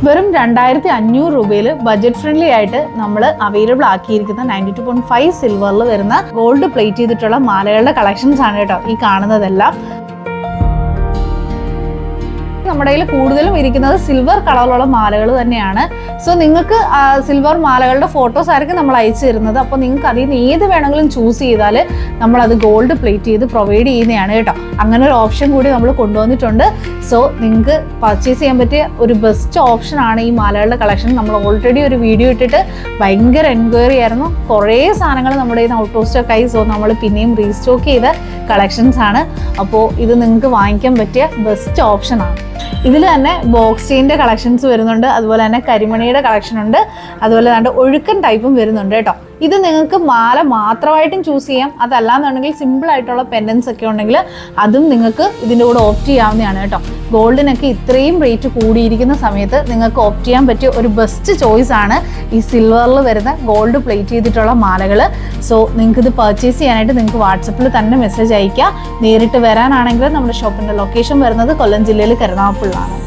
വെറും 2500 രൂപയിൽ budget friendly ആയിട്ട് നമ്മൾ അവൈലബിൾ ആക്കിയിരിക്കുന്ന 92.5 സിൽവറിൽ വരുന്ന ഗോൾഡ് പ്ലേറ്റ് ചെയ്തിട്ടുള്ള മാലകളുടെ കളക്ഷൻസ് ആണ് കേട്ടോ ഈ കാണുന്നതെല്ലാം. നമ്മുടെ കയ്യിൽ കൂടുതലും ഇരിക്കുന്നത് സിൽവർ കളറിലുള്ള മാലകൾ തന്നെയാണ്. സോ നിങ്ങൾക്ക് സിൽവർ മാലകളുടെ ഫോട്ടോസ് ആയിരിക്കും നമ്മൾ അയച്ചു തരുന്നത്. അപ്പോൾ നിങ്ങൾക്ക് അതിൽ നിന്ന് ഏത് വേണമെങ്കിലും ചൂസ് ചെയ്താൽ നമ്മളത് ഗോൾഡ് പ്ലേറ്റ് ചെയ്ത് പ്രൊവൈഡ് ചെയ്യുന്നതാണ് കേട്ടോ. അങ്ങനെ ഒരു ഓപ്ഷൻ കൂടി നമ്മൾ കൊണ്ടുവന്നിട്ടുണ്ട്. സോ നിങ്ങൾക്ക് പർച്ചേസ് ചെയ്യാൻ പറ്റിയ ഒരു ബെസ്റ്റ് ഓപ്ഷനാണ് ഈ മാലകളുടെ കളക്ഷൻ. നമ്മൾ ഓൾറെഡി ഒരു വീഡിയോ ഇട്ടിട്ട് ഭയങ്കര എൻക്വയറി ആയിരുന്നു. കുറേ സാധനങ്ങൾ നമ്മുടെ കയ്യിൽ നിന്ന് ഔട്ട് ഓഫ് സ്റ്റോക്ക് ആയി. സോ നമ്മൾ പിന്നെയും റീസ്റ്റോക്ക് ചെയ്ത കളക്ഷൻസ് ആണ്. അപ്പോൾ ഇത് നിങ്ങൾക്ക് വാങ്ങിക്കാൻ പറ്റിയ ബെസ്റ്റ് ഓപ്ഷനാണ്. ഇതിൽ തന്നെ ബോക്സ് ചെയിൻ്റെ കളക്ഷൻസ് വരുന്നുണ്ട്, അതുപോലെ തന്നെ കരിമണിയുടെ കളക്ഷൻ ഉണ്ട്, അതുപോലെ തന്നെ ഒഴുക്കൻ ടൈപ്പും വരുന്നുണ്ട് കേട്ടോ. ഇത് നിങ്ങൾക്ക് മാല മാത്രമായിട്ടും ചൂസ് ചെയ്യാം. അതല്ലാന്നുണ്ടെങ്കിൽ സിമ്പിൾ ആയിട്ടുള്ള പെൻഡൻസ് ഒക്കെ ഉണ്ടെങ്കിൽ അതും നിങ്ങൾക്ക് ഇതിൻ്റെ കൂടെ ഓപ്റ്റ് ചെയ്യാവുന്നതാണ് കേട്ടോ. ഗോൾഡിനൊക്കെ ഇത്രയും റേറ്റ് കൂടിയിരിക്കുന്ന സമയത്ത് നിങ്ങൾക്ക് ഓപ്റ്റ് ചെയ്യാൻ പറ്റിയ ഒരു ബെസ്റ്റ് ചോയ്സ് ആണ് ഈ സിൽവറിൽ വരുന്ന ഗോൾഡ് പ്ലേറ്റ് ചെയ്തിട്ടുള്ള മാലകൾ. സോ നിങ്ങൾക്ക് ഇത് പർച്ചേസ് ചെയ്യാനായിട്ട് നിങ്ങൾക്ക് വാട്സപ്പിൽ തന്നെ മെസ്സേജ് അയയ്ക്കുക. നേരിട്ട് വരാനാണെങ്കിൽ നമ്മുടെ ഷോപ്പിൻ്റെ ലൊക്കേഷൻ വരുന്നത് കൊല്ലം ജില്ലയിൽ കരുനാഗപ്പള്ളിലാണ്.